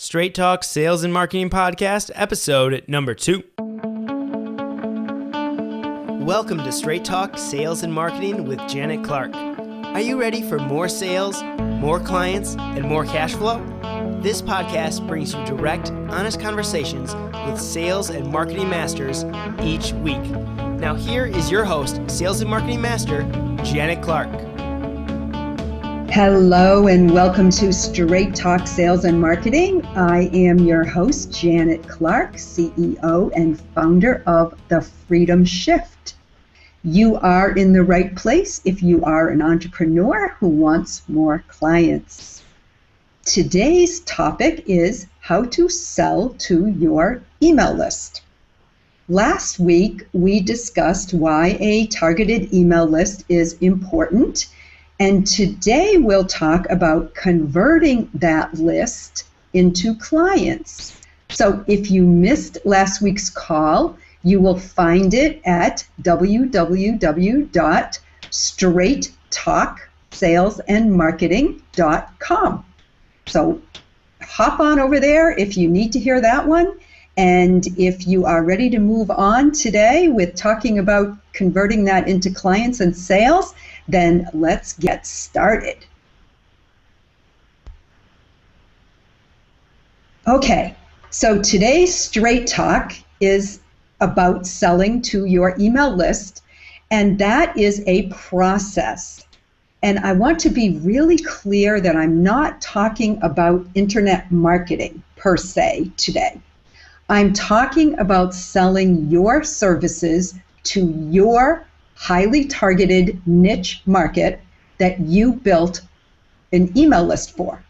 Straight Talk Sales and Marketing Podcast, episode number 2. Welcome to Straight Talk Sales and Marketing with Janet Clark. Are you ready for more sales, more clients, and more cash flow? This podcast brings you direct, honest conversations with sales and marketing masters each week. Now here is your host, Sales and Marketing Master, Janet Clark. Hello and welcome to Straight Talk Sales and Marketing. I am your host, Janet Clark, CEO and founder of The Freedom Shift. You are in the right place if you are an entrepreneur who wants more clients. Today's topic is how to sell to your email list. Last week, we discussed why a targeted email list is important. And today we'll talk about converting that list into clients. So if you missed last week's call, you will find it at www.straighttalksalesandmarketing.com. So hop on over there if you need to hear that one. And if you are ready to move on today with talking about converting that into clients and sales, then let's get started. Okay, so today's Straight Talk is about selling to your email list, and that is a process. And I want to be really clear that I'm not talking about internet marketing per se today. I'm talking about selling your services to your highly targeted niche market that you built an email list for.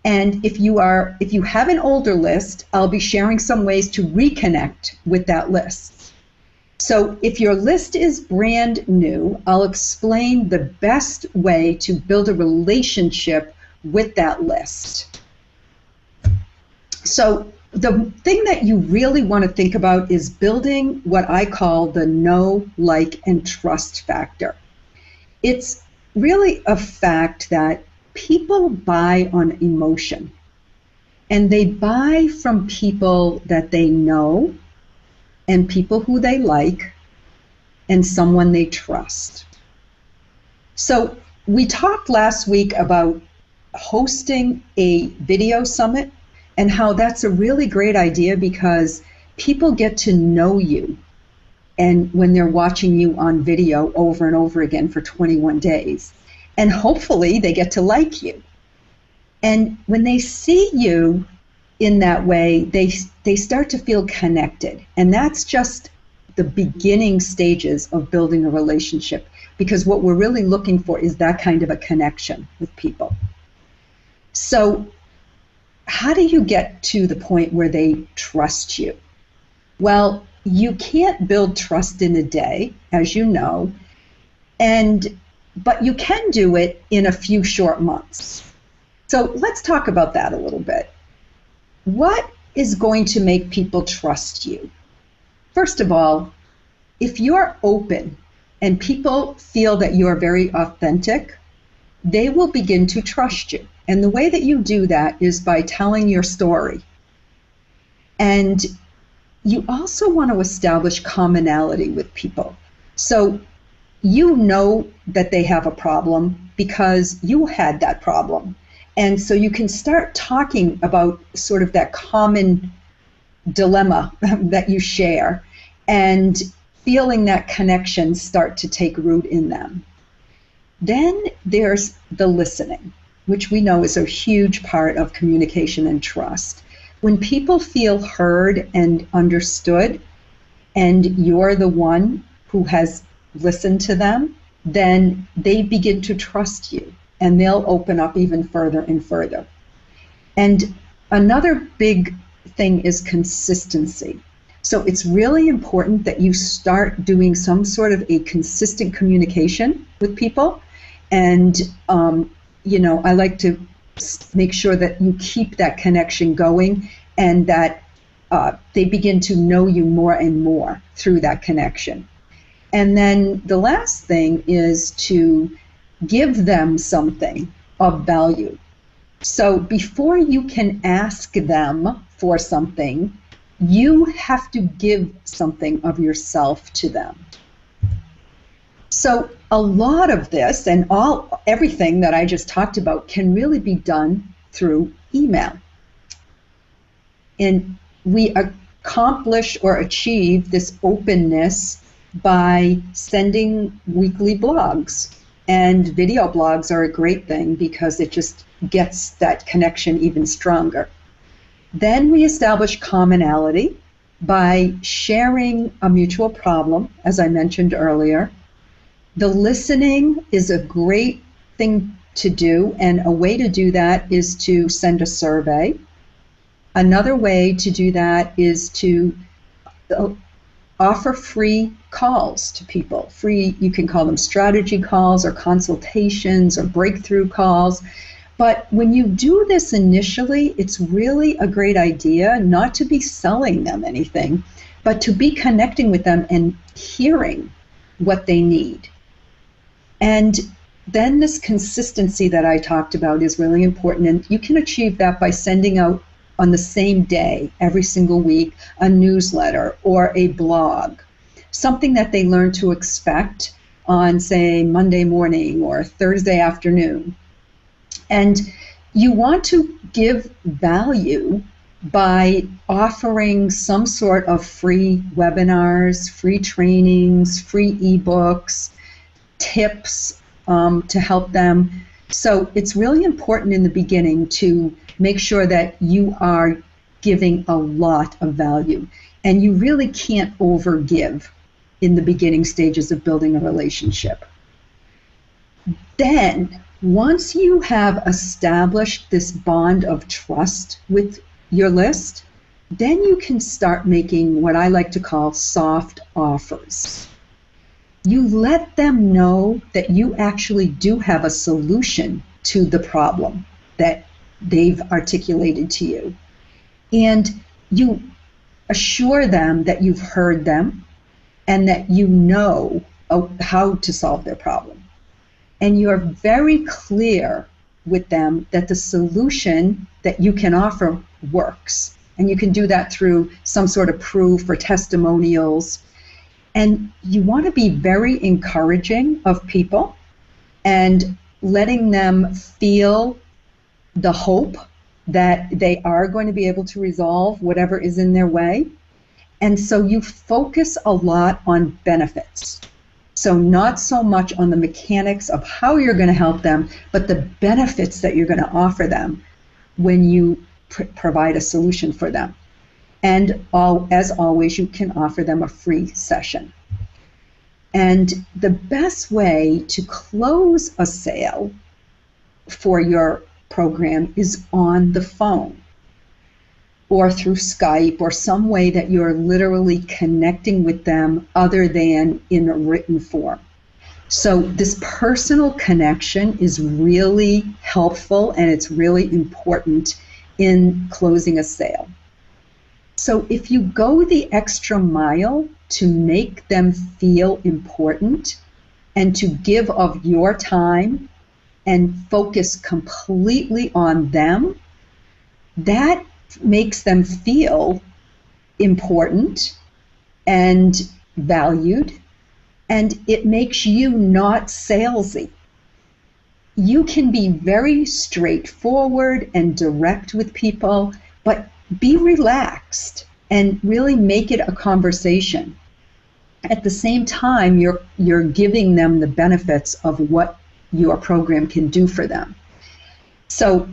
And if you have an older list, I'll be sharing some ways to reconnect with that list. So if your list is brand new, I'll explain the best way to build a relationship with that list. So the thing that you really want to think about is building what I call the know, like, and trust factor. It's really a fact that people buy on emotion, and they buy from people that they know, and people who they like, and someone they trust. So we talked last week about hosting a video summit and how that's a really great idea because people get to know you and when they're watching you on video over and over again for 21 days. And hopefully they get to like you. And when they see you in that way, they start to feel connected. And that's just the beginning stages of building a relationship, because what we're really looking for is that kind of a connection with people. So how do you get to the point where they trust you? Well, you can't build trust in a day, as you know, but you can do it in a few short months. So let's talk about that a little bit. What is going to make people trust you? First of all, if you're open and people feel that you're very authentic, they will begin to trust you. And the way that you do that is by telling your story. And you also want to establish commonality with people. So you know that they have a problem because you had that problem. And so you can start talking about sort of that common dilemma that you share and feeling that connection start to take root in them. Then there's the listening, which we know is a huge part of communication and trust. When people feel heard and understood, and you're the one who has listened to them, then they begin to trust you, and they'll open up even further and further. And another big thing is consistency. So it's really important that you start doing some sort of a consistent communication with people. And I like to make sure that you keep that connection going and that they begin to know you more and more through that connection. And then the last thing is to give them something of value. So before you can ask them for something, you have to give something of yourself to them. So a lot of this and everything that I just talked about can really be done through email. And we accomplish or achieve this openness by sending weekly blogs. And video blogs are a great thing because it just gets that connection even stronger. Then we establish commonality by sharing a mutual problem, as I mentioned earlier. The listening is a great thing to do, and a way to do that is to send a survey. Another way to do that is to offer free calls to people. Free, you can call them strategy calls or consultations or breakthrough calls. But when you do this initially, it's really a great idea not to be selling them anything, but to be connecting with them and hearing what they need. And then this consistency that I talked about is really important, and you can achieve that by sending out on the same day, every single week, a newsletter or a blog, something that they learn to expect on, say, Monday morning or Thursday afternoon. And you want to give value by offering some sort of free webinars, free trainings, free ebooks, tips to help them. So it's really important in the beginning to make sure that you are giving a lot of value. And you really can't overgive in the beginning stages of building a relationship. Then, once you have established this bond of trust with your list, then you can start making what I like to call soft offers. You let them know that you actually do have a solution to the problem that they've articulated to you. And you assure them that you've heard them and that you know how to solve their problem. And you're very clear with them that the solution that you can offer works. And you can do that through some sort of proof or testimonials. And you want to be very encouraging of people and letting them feel the hope that they are going to be able to resolve whatever is in their way. And so you focus a lot on benefits. So not so much on the mechanics of how you're going to help them, but the benefits that you're going to offer them when you provide a solution for them. And as always, you can offer them a free session. And the best way to close a sale for your program is on the phone or through Skype or some way that you're literally connecting with them other than in a written form. So this personal connection is really helpful and it's really important in closing a sale. So if you go the extra mile to make them feel important and to give of your time and focus completely on them, that makes them feel important and valued, and it makes you not salesy. You can be very straightforward and direct with people, but be relaxed and really make it a conversation. At the same time, you're giving them the benefits of what your program can do for them. So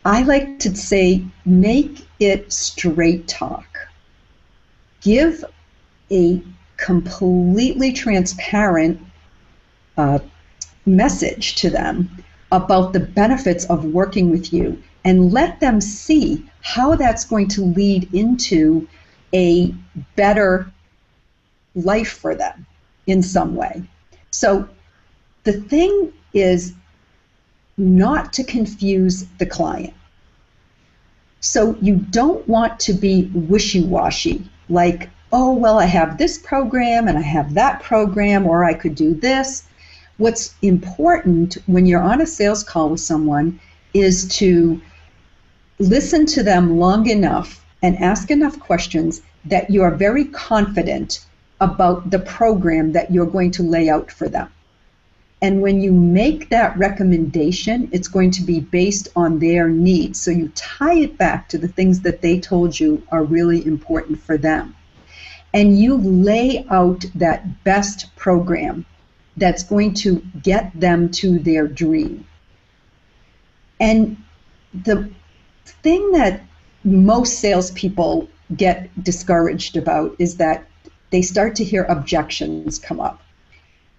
I like to say, make it straight talk. Give a completely transparent message to them about the benefits of working with you, and let them see how that's going to lead into a better life for them in some way. So the thing is not to confuse the client. So you don't want to be wishy-washy, like, oh, well, I have this program and I have that program, or I could do this. What's important when you're on a sales call with someone is to listen to them long enough and ask enough questions that you are very confident about the program that you're going to lay out for them. And when you make that recommendation, it's going to be based on their needs. So you tie it back to the things that they told you are really important for them. And you lay out that best program that's going to get them to their dream. And the thing that most salespeople get discouraged about is that they start to hear objections come up.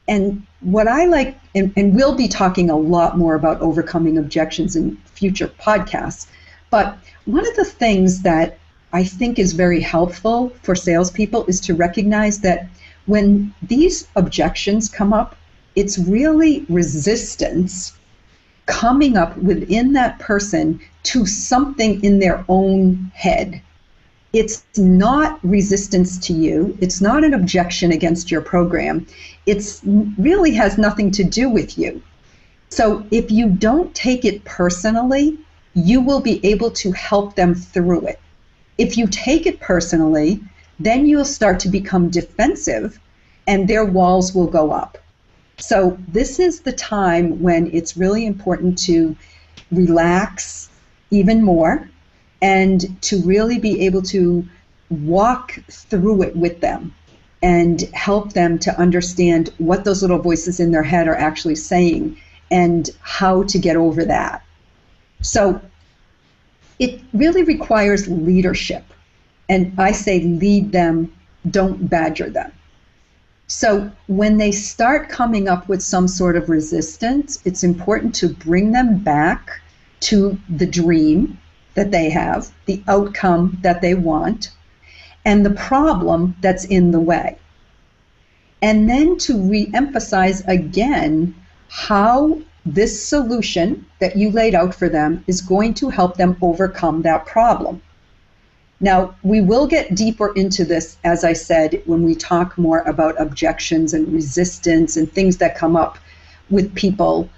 And what I like, and we'll be talking a lot more about overcoming objections in future podcasts, but one of the things that I think is very helpful for salespeople is to recognize that when these objections come up, it's really resistance coming up within that person to something in their own head. It's not resistance to you. It's not an objection against your program. It really has nothing to do with you. So if you don't take it personally, you will be able to help them through it. If you take it personally, then you'll start to become defensive and their walls will go up. So this is the time when it's really important to relax even more and to really be able to walk through it with them and help them to understand what those little voices in their head are actually saying and how to get over that. So it really requires leadership. And I say lead them, don't badger them. So when they start coming up with some sort of resistance, it's important to bring them back to the dream that they have, the outcome that they want, and the problem that's in the way. And then to re-emphasize again how this solution that you laid out for them is going to help them overcome that problem. Now, we will get deeper into this, as I said, when we talk more about objections and resistance and things that come up with people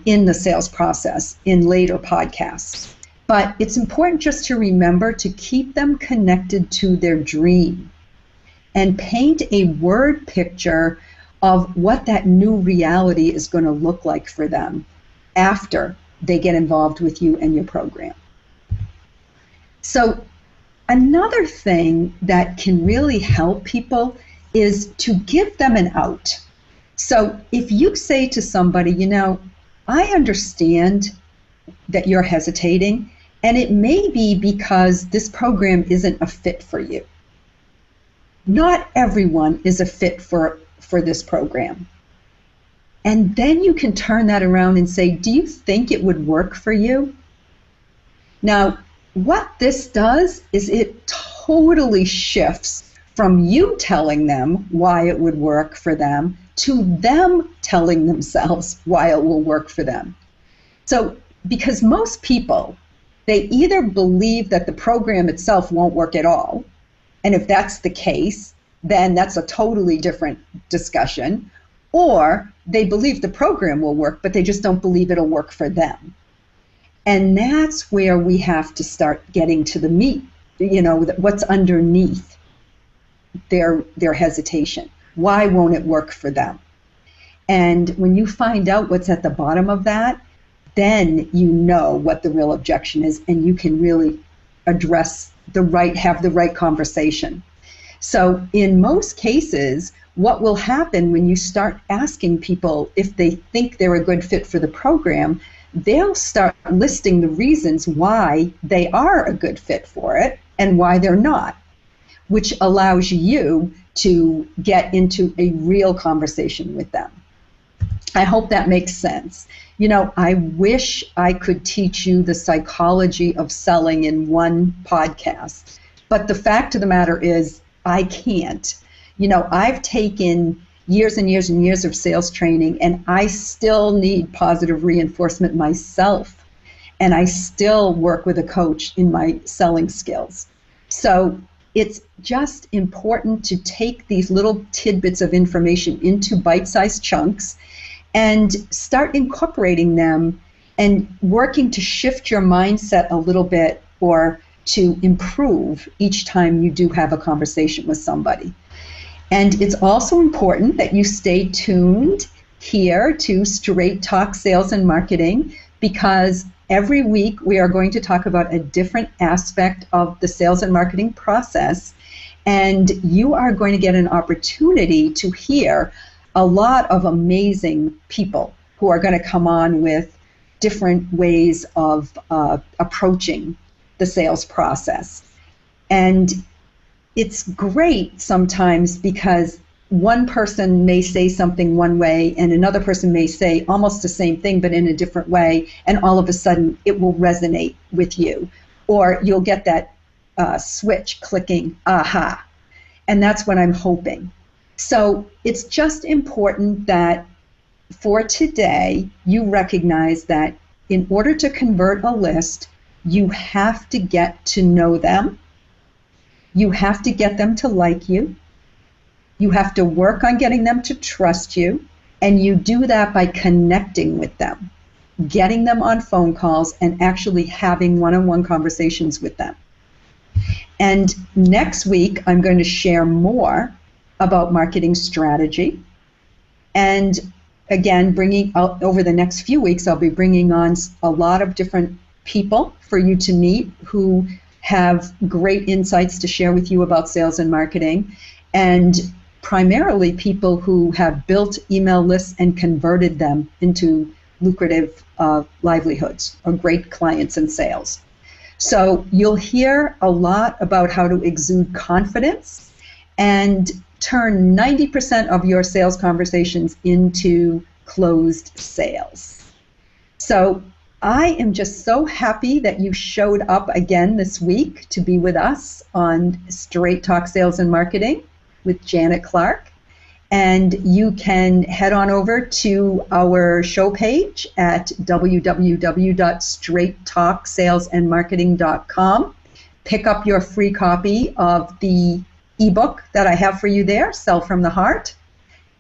in the sales process in later podcasts. But it's important just to remember to keep them connected to their dream and paint a word picture of what that new reality is going to look like for them after they get involved with you and your program. So another thing that can really help people is to give them an out. So if you say to somebody, you know, I understand that you're hesitating, and it may be because this program isn't a fit for you. Not everyone is a fit for this program. And then you can turn that around and say, do you think it would work for you? Now, what this does is it totally shifts from you telling them why it would work for them to them telling themselves why it will work for them. So, because most people, they either believe that the program itself won't work at all, and if that's the case, then that's a totally different discussion, or they believe the program will work, but they just don't believe it'll work for them. And that's where we have to start getting to the meat, you know, what's underneath their hesitation. Why won't it work for them? And when you find out what's at the bottom of that, then you know what the real objection is, and you can really address have the right conversation. So in most cases, what will happen when you start asking people if they think they're a good fit for the program, they'll start listing the reasons why they are a good fit for it and why they're not, which allows you to get into a real conversation with them. I hope that makes sense. You know, I wish I could teach you the psychology of selling in one podcast, but the fact of the matter is I can't. You know, I've taken years and years and years of sales training, and I still need positive reinforcement myself, and I still work with a coach in my selling skills. So it's just important to take these little tidbits of information into bite-sized chunks and start incorporating them and working to shift your mindset a little bit or to improve each time you do have a conversation with somebody. And it's also important that you stay tuned here to Straight Talk Sales and Marketing, because every week we are going to talk about a different aspect of the sales and marketing process, and you are going to get an opportunity to hear a lot of amazing people who are going to come on with different ways of approaching the sales process. And it's great sometimes because one person may say something one way and another person may say almost the same thing but in a different way, and all of a sudden it will resonate with you, or you'll get that switch clicking, aha. And that's what I'm hoping. So it's just important that for today you recognize that in order to convert a list, you have to get to know them. You have to get them to like you. You have to work on getting them to trust you. And you do that by connecting with them, getting them on phone calls, and actually having one-on-one conversations with them. And next week, I'm going to share more about marketing strategy. And again, bringing out over the next few weeks, I'll be bringing on a lot of different people for you to meet who have great insights to share with you about sales and marketing, and primarily people who have built email lists and converted them into lucrative livelihoods or great clients in sales. So you'll hear a lot about how to exude confidence and turn 90% of your sales conversations into closed sales. So I am just so happy that you showed up again this week to be with us on Straight Talk Sales and Marketing with Janet Clark. And you can head on over to our show page at www.straighttalksalesandmarketing.com. Pick up your free copy of the ebook that I have for you there, Sell from the Heart.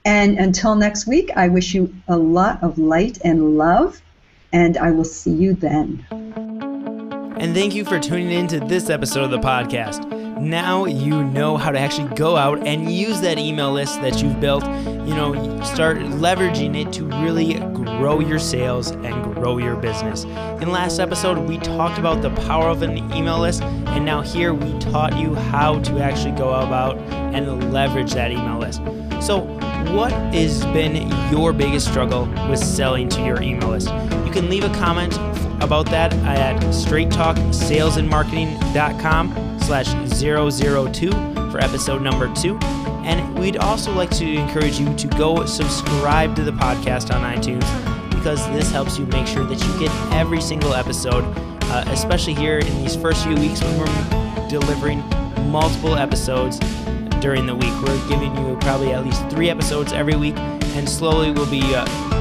And until next week, I wish you a lot of light and love, and I will see you then. And thank you for tuning in to this episode of the podcast. Now you know how to actually go out and use that email list that you've built. Start leveraging it to really grow your sales and grow your business. In last episode, we talked about the power of an email list, and now here we taught you how to actually go about and leverage that email list. So what has been your biggest struggle with selling to your email list? You can leave a comment about that at straighttalksalesandmarketing.com/002 for episode number 2. And we'd also like to encourage you to go subscribe to the podcast on iTunes, because this helps you make sure that you get every single episode, especially here in these first few weeks when we're delivering multiple episodes during the week. We're giving you probably at least 3 episodes every week, and slowly we'll be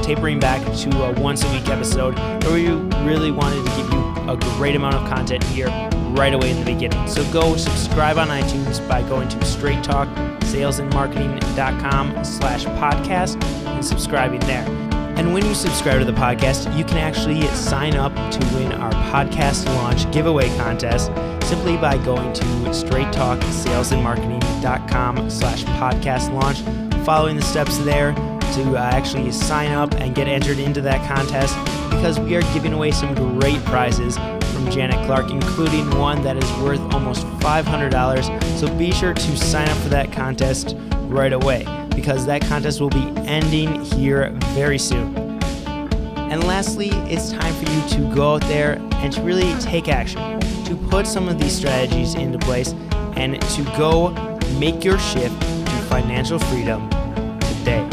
tapering back to a once-a-week episode, where we really wanted to give you a great amount of content here right away in the beginning. So go subscribe on iTunes by going to straighttalksalesandmarketing.com/podcast and subscribing there. And when you subscribe to the podcast, you can actually sign up to win our podcast launch giveaway contest simply by going to straighttalksalesandmarketing.com/podcast launch, following the steps there to actually sign up and get entered into that contest, because we are giving away some great prizes from Janet Clark, including one that is worth almost $500. So be sure to sign up for that contest right away, because that contest will be ending here very soon. And lastly, it's time for you to go out there and to really take action, to put some of these strategies into place, and to go make your shift to financial freedom today.